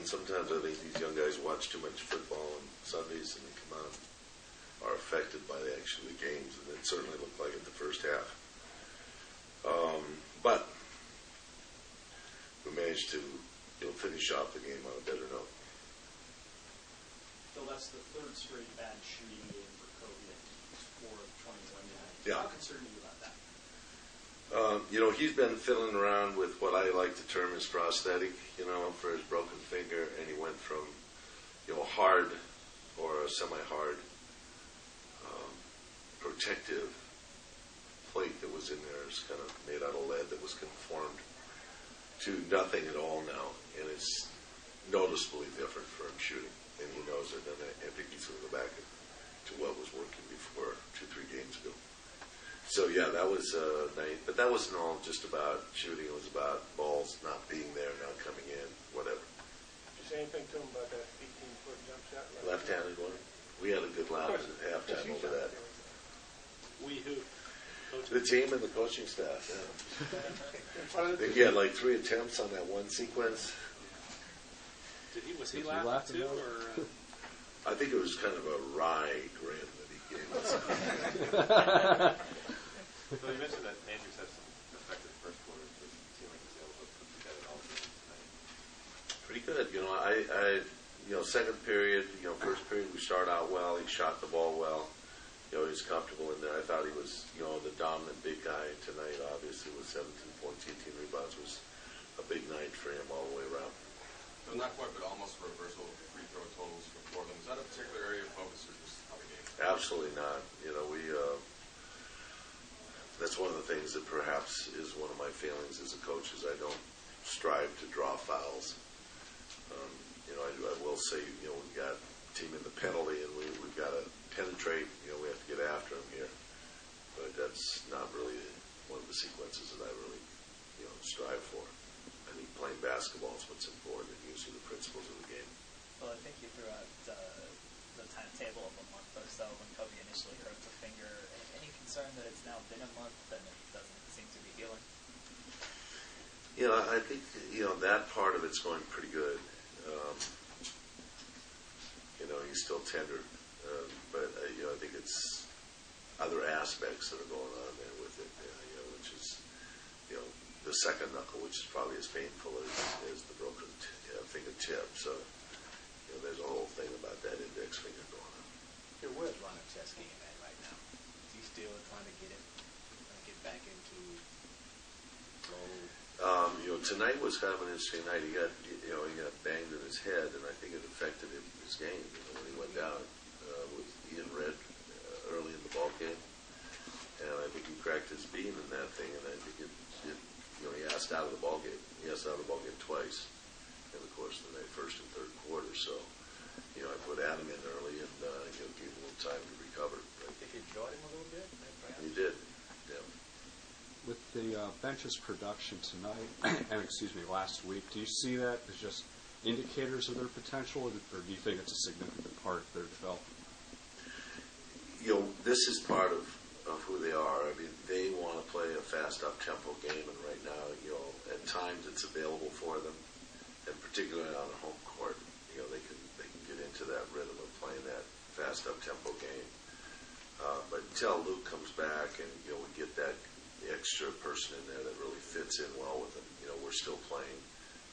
sometimes I think these young guys watch too much football on Sundays and they come out and are affected by the games, and it certainly looked like it the first half. But we managed to finish off the game on a better note. So that's the third straight bad shooting game for Kobe at 4 of 21. Yeah. How concerned are you about that? He's been fiddling around with what I like to term as prosthetic, for his broken finger, and he went from, hard or a semi-hard protective plate that was in there, is kind of made out of lead that was conformed to nothing at all now, and it's noticeably different for him shooting, and he knows it, and I think he's going to go back to what was working before 2-3 games ago. So yeah, that was nice, but that wasn't all just about shooting. It was about balls not being there, not coming in, whatever. Did you say anything to him about that 18-foot jump shot? Left-handed one. We had a good laugh at halftime over that. We who? The team and the coaching staff. Yeah. I think he had like 3 attempts on that one sequence. Was he laughing too, or? I think it was kind of a wry grin that he gave us. So you mentioned that Andrews had some effective first quarter. Does it seem like he's able to put together all of it tonight? Pretty good. Second period, first period we started out well. He shot the ball well. He's comfortable in there. I thought he was, the dominant big guy tonight. Obviously, with 17 points, 18 rebounds, was a big night for him all the way around. So not quite, but almost reversal of free throw totals for Portland. Is that a particular area of focus, or just how the game? Absolutely not. That's one of the things that perhaps is one of my failings as a coach, is I don't strive to draw fouls. I will say, we've got a team in the penalty, and we've got to penetrate. We have to get after them here. But that's not really one of the sequences that I really, strive for. I think playing basketball is what's important, and using the principles of the game. Well, I think you threw out the timetable of a month or so when Kobe initially hurt the finger. Any concern that it's now been a month and it doesn't seem to be healing? I think, that part of it's going pretty good. He's still tender. But, I think it's other aspects that are going on there with it, which is, the second knuckle, which is probably as painful as the broken fingertip. So, there's a whole thing about that index finger going on. Where's Ron Artest at right now? Is he still trying to get back into goal? Tonight was kind of an interesting night. He got banged in his head, and I think it affected his game. When he went down with Ian Red early in the ball game, and I think he cracked his beam in that thing, and I think he asked out of the ball game. He asked out of the ball game twice in the course of the first and third quarter. So, I put Adam in early and gave him a little time to recover. If you enjoyed him a little bit, he did. Yeah. With the bench's production tonight, and last week, do you see that as just indicators of their potential, or do you think it's a significant part of their development? This is part of who they are. I mean, they want to play a fast up-tempo game, and right now, at times it's available for them, and particularly on a home court, they can get into that rhythm of playing that fast up-tempo game. But until Luke comes back and we get that extra person in there that really fits in well with them, we're still playing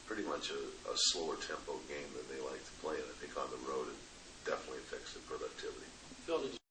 pretty much a slower tempo game than they like to play, and I think on the road it definitely affects the productivity. Phil, did you